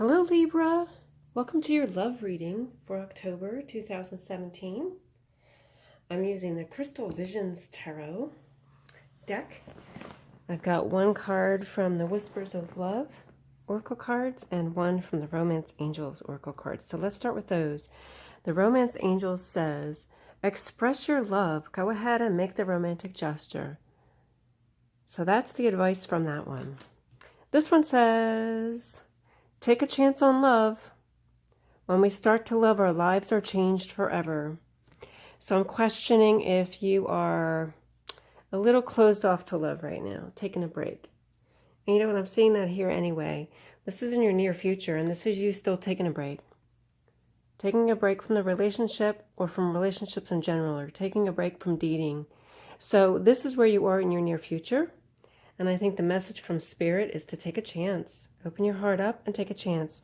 Hello Libra, welcome to your love reading for October 2017. I'm using the Crystal Visions Tarot deck. I've got one card from the Whispers of Love Oracle cards and one from the Romance Angels Oracle cards. So let's start with those. The Romance Angels says, express your love, go ahead and make the romantic gesture. So that's the advice from that one. This one says, take a chance on love. When we start to love, our lives are changed forever. So I'm questioning if you are a little closed off to love right now, taking a break. And you know what, I'm seeing that here anyway. This is in your near future, and this is you still taking a break. Taking a break from the relationship or from relationships in general, or taking a break from dating. So this is where you are in your near future. And I think the message from Spirit is to take a chance. Open your heart up and take a chance.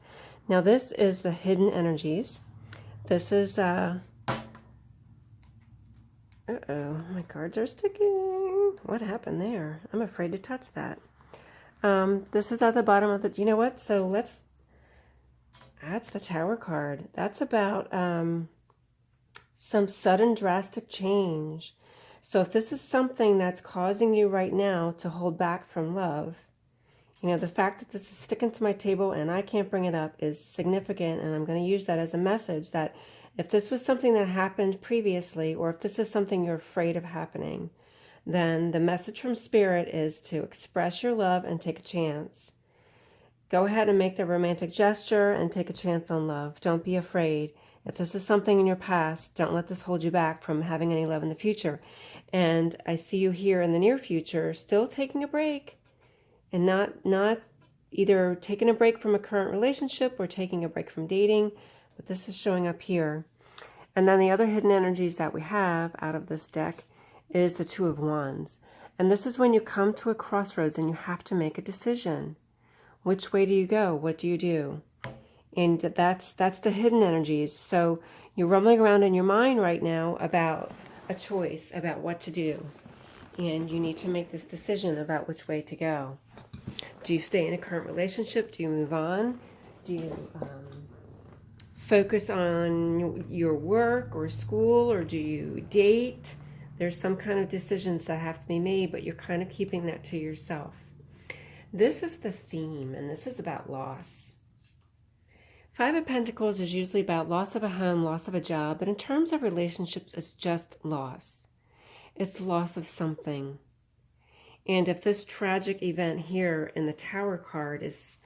Now this is the hidden energies. This is, uh-oh, my cards are sticking. What happened there? I'm afraid to touch that. This is at the bottom of the, you know what? So that's the Tower card. That's about some sudden drastic change. So if this is something that's causing you right now to hold back from love, you know, the fact that this is sticking to my table and I can't bring it up is significant, and I'm going to use that as a message that if this was something that happened previously, or if this is something you're afraid of happening, then the message from Spirit is to express your love and take a chance. Go ahead and make the romantic gesture and take a chance on love. Don't be afraid. If this is something in your past, don't let this hold you back from having any love in the future. And I see you here in the near future still taking a break, and not either taking a break from a current relationship or taking a break from dating, but this is showing up here. And then the other hidden energies that we have out of this deck is the Two of Wands. And this is when you come to a crossroads and you have to make a decision. Which way do you go? What do you do? And that's the hidden energies. So you're rumbling around in your mind right now about a choice, about what to do. And you need to make this decision about which way to go. Do you stay in a current relationship? Do you move on? Do you focus on your work or school, or do you date? There's some kind of decisions that have to be made, but you're kind of keeping that to yourself. This is the theme, and this is about loss. Five of Pentacles is usually about loss of a home, loss of a job, but in terms of relationships, it's just loss. It's loss of something. And if this tragic event here in the Tower card is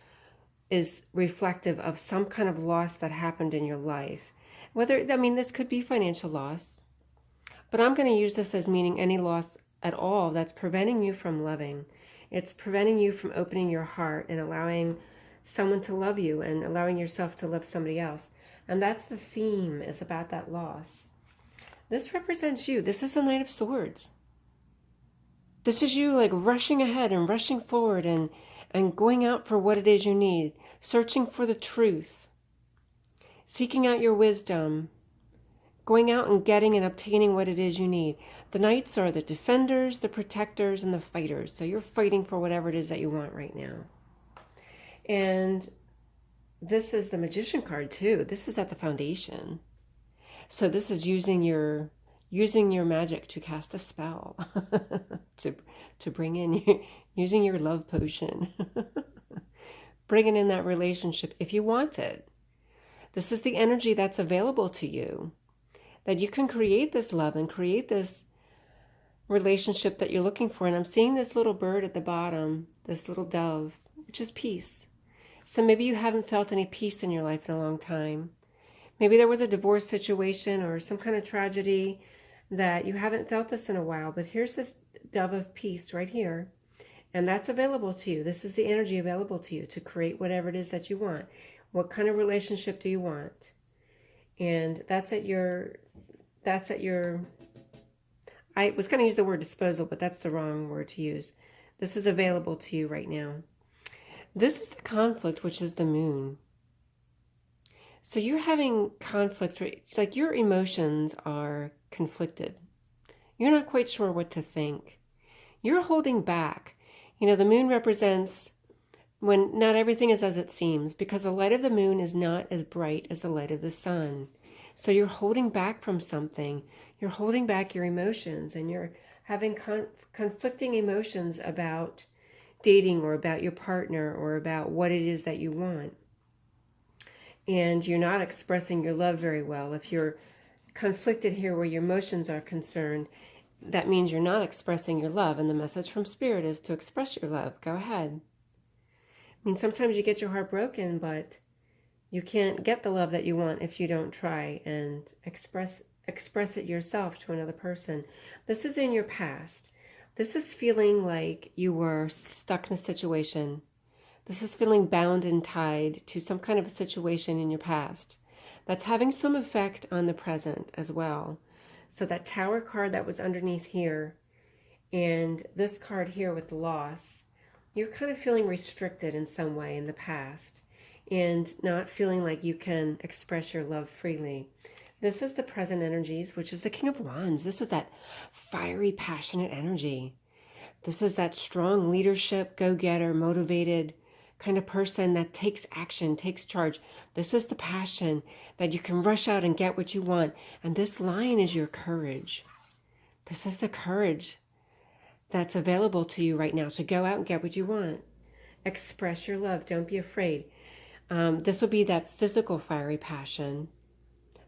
reflective of some kind of loss that happened in your life, this could be financial loss, but I'm going to use this as meaning any loss at all that's preventing you from loving. It's preventing you from opening your heart and allowing someone to love you and allowing yourself to love somebody else. And that's the theme, is about that loss. This represents you. This is the Knight of Swords. This is you like rushing ahead and rushing forward and going out for what it is you need, searching for the truth, seeking out your wisdom, going out and getting and obtaining what it is you need. The Knights are the defenders, the protectors, and the fighters. So you're fighting for whatever it is that you want right now. And this is the Magician card too. This is at the foundation. So this is using your magic to cast a spell, to bring in, using your love potion, bringing in that relationship if you want it. This is the energy that's available to you, that you can create this love and create this relationship that you're looking for. And I'm seeing this little bird at the bottom, this little dove, which is peace. So maybe you haven't felt any peace in your life in a long time. Maybe there was a divorce situation or some kind of tragedy that you haven't felt this in a while, but here's this dove of peace right here. And that's available to you. This is the energy available to you to create whatever it is that you want. What kind of relationship do you want? And that's at your, I was going to use the word disposal, but that's the wrong word to use. This is available to you right now. This is the conflict, which is the moon. So you're having conflicts, like your emotions are conflicted. You're not quite sure what to think. You're holding back. You know, the moon represents when not everything is as it seems, because the light of the moon is not as bright as the light of the sun. So you're holding back from something. You're holding back your emotions, and you're having conflicting emotions about dating or about your partner or about what it is that you want. And you're not expressing your love very well. If you're conflicted here where your emotions are concerned, that means you're not expressing your love. And the message from Spirit is to express your love. Go ahead. I mean, sometimes you get your heart broken, but you can't get the love that you want if you don't try and express it yourself to another person. This is in your past. This is feeling like you were stuck in a situation. This is feeling bound and tied to some kind of a situation in your past. That's having some effect on the present as well. So that Tower card that was underneath here and this card here with the loss, you're kind of feeling restricted in some way in the past and not feeling like you can express your love freely. This is the present energies, which is the King of Wands. This is that fiery, passionate energy. This is that strong leadership, go-getter, motivated kind of person that takes action, takes charge. This is the passion that you can rush out and get what you want. And this lion is your courage. This is the courage that's available to you right now to go out and get what you want. Express your love. Don't be afraid. This would be that physical fiery passion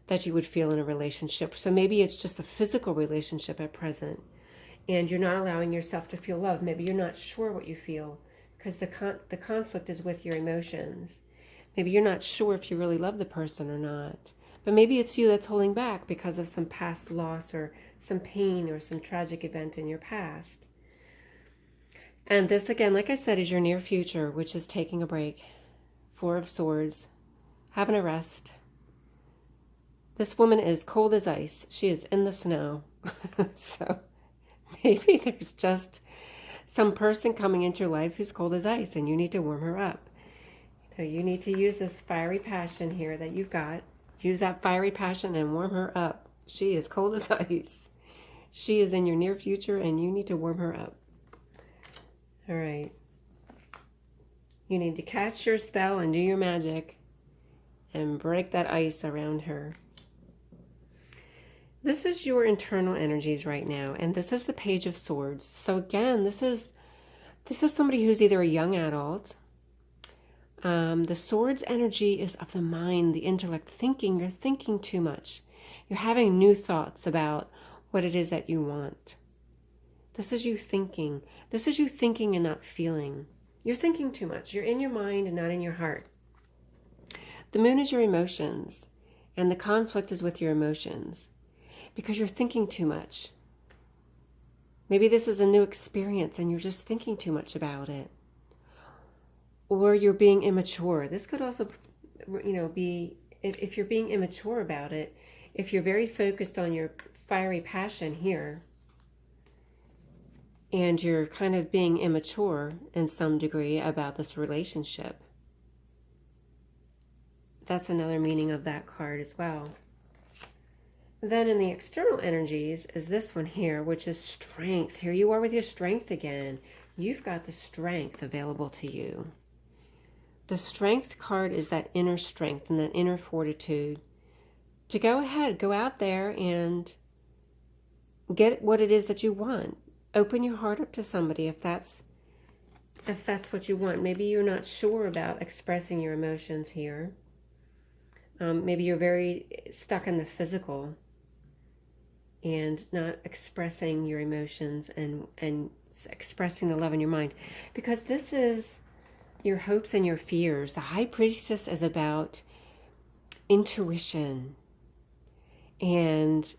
that you would feel in a relationship. So maybe it's just a physical relationship at present, and you're not allowing yourself to feel love. Maybe you're not sure what you feel because the conflict is with your emotions. Maybe you're not sure if you really love the person or not. But maybe it's you that's holding back because of some past loss or some pain or some tragic event in your past. And this, again, like I said, is your near future, which is taking a break. Four of Swords, having a rest. This woman is cold as ice. She is in the snow. So maybe there's just some person coming into your life who's cold as ice, and you need to warm her up. You need to use this fiery passion here that you've got. Use that fiery passion and warm her up. She is cold as ice. She is in your near future, and you need to warm her up. All right. You need to cast your spell and do your magic and break that ice around her. This is your internal energies right now, and this is the Page of Swords. So again, this is somebody who's either a young adult. The Swords energy is of the mind, the intellect, thinking. You're thinking too much. You're having new thoughts about what it is that you want. This is you thinking. This is you thinking and not feeling. You're thinking too much. You're in your mind and not in your heart. The moon is your emotions, and the conflict is with your emotions because you're thinking too much. Maybe this is a new experience and you're just thinking too much about it. Or you're being immature. This could also, be, if you're being immature about it, if you're very focused on your fiery passion here, and you're kind of being immature in some degree about this relationship. That's another meaning of that card as well. Then in the external energies is this one here, which is strength. Here you are with your strength again. You've got the strength available to you. The strength card is that inner strength and that inner fortitude to go ahead, go out there and get what it is that you want. Open your heart up to somebody if that's what you want. Maybe you're not sure about expressing your emotions here. Maybe you're very stuck in the physical and not expressing your emotions and expressing the love in your mind. Because this is your hopes and your fears. The High Priestess is about intuition and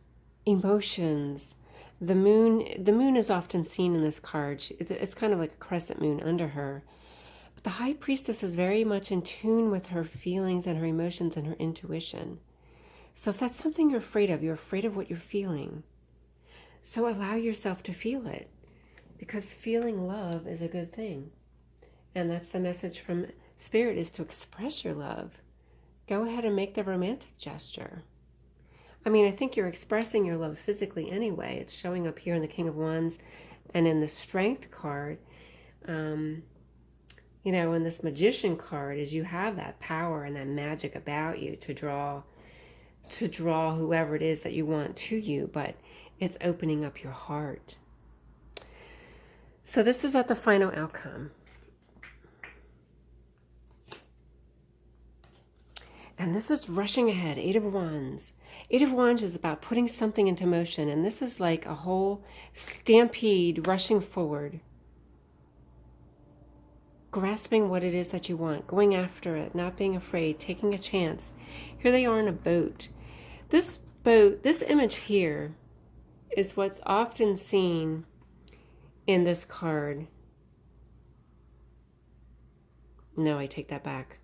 emotions. The moon is often seen in this card. It's kind of like a crescent moon under her. But the High Priestess is very much in tune with her feelings and her emotions and her intuition. So if that's something you're afraid of what you're feeling. So allow yourself to feel it, because feeling love is a good thing. And that's the message from Spirit, is to express your love. Go ahead and make the romantic gesture. I mean, I think you're expressing your love physically anyway. It's showing up here in the King of Wands and in the Strength card. You know, and this Magician card is you have that power and that magic about you to draw whoever it is that you want to you, but it's opening up your heart. So this is at the final outcome. And this is rushing ahead, 8 of Wands. 8 of Wands is about putting something into motion, and this is like a whole stampede rushing forward. Grasping what it is that you want, going after it, not being afraid, taking a chance. Here they are in a boat. This boat, this image here is what's often seen in this card. No, I take that back.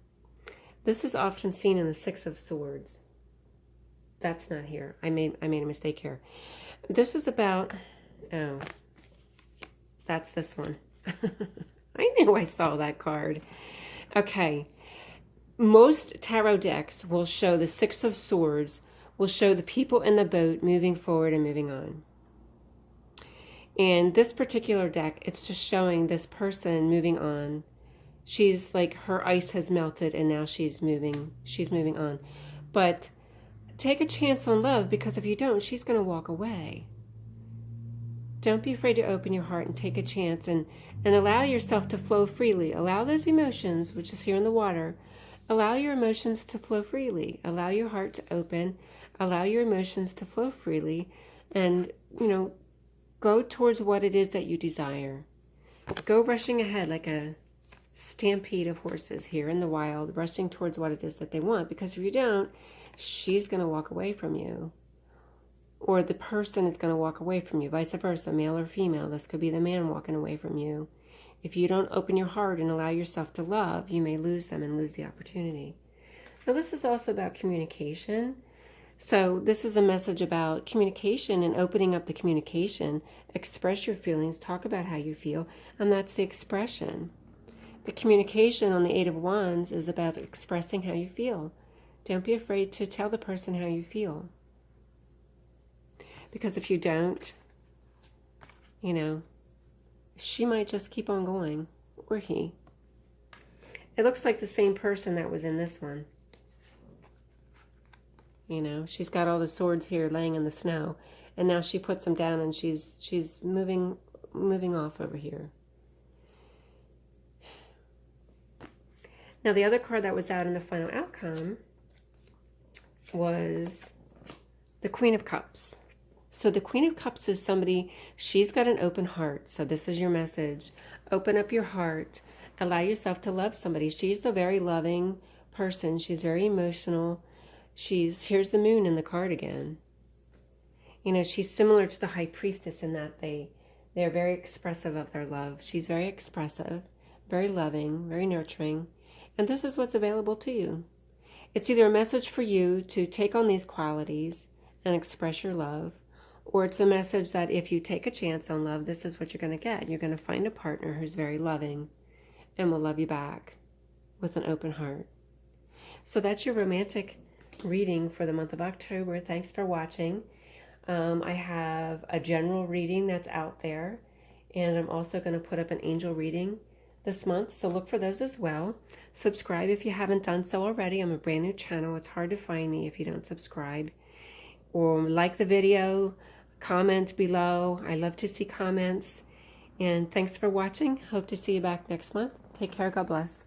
This is often seen in the 6 of Swords. That's not here. I made a mistake here. This is about, oh, that's this one. I knew I saw that card. Okay. Most tarot decks will show the 6 of Swords, will show the people in the boat moving forward and moving on. And this particular deck, it's just showing this person moving on. She's like, her ice has melted and now she's moving on. But take a chance on love, because if you don't, she's going to walk away. Don't be afraid to open your heart and take a chance and allow yourself to flow freely. Allow those emotions, which is here in the water, allow your emotions to flow freely. Allow your heart to open. Allow your emotions to flow freely. And, you know, go towards what it is that you desire. Go rushing ahead like a stampede of horses here in the wild, rushing towards what it is that they want. Because if you don't, she's going to walk away from you. Or the person is going to walk away from you, vice versa, male or female. This could be the man walking away from you. If you don't open your heart and allow yourself to love, you may lose them and lose the opportunity. Now, this is also about communication. So this is a message about communication and opening up the communication. Express your feelings, talk about how you feel, and that's the expression. The communication on the 8 of Wands is about expressing how you feel. Don't be afraid to tell the person how you feel. Because if you don't, you know, she might just keep on going, or he. It looks like the same person that was in this one. You know, she's got all the swords here laying in the snow, and now she puts them down and she's moving off over here. Now the other card that was out in the final outcome was the Queen of Cups. So the Queen of Cups is somebody, she's got an open heart. So this is your message. Open up your heart. Allow yourself to love somebody. She's the very loving person. She's very emotional. Here's the moon in the card again. You know, she's similar to the High Priestess in that they're very expressive of their love. She's very expressive, very loving, very nurturing. And this is what's available to you. It's either a message for you to take on these qualities and express your love, or it's a message that if you take a chance on love, this is what you're going to get. You're going to find a partner who's very loving and will love you back with an open heart. So that's your romantic reading for the month of October. Thanks for watching. I have a general reading that's out there, and I'm also going to put up an angel reading this month, so look for those as well. Subscribe if you haven't done so already. I'm a brand new channel. It's hard to find me if you don't subscribe. Or like the video, comment below. I love to see comments. And thanks for watching. Hope to see you back next month. Take care. God bless.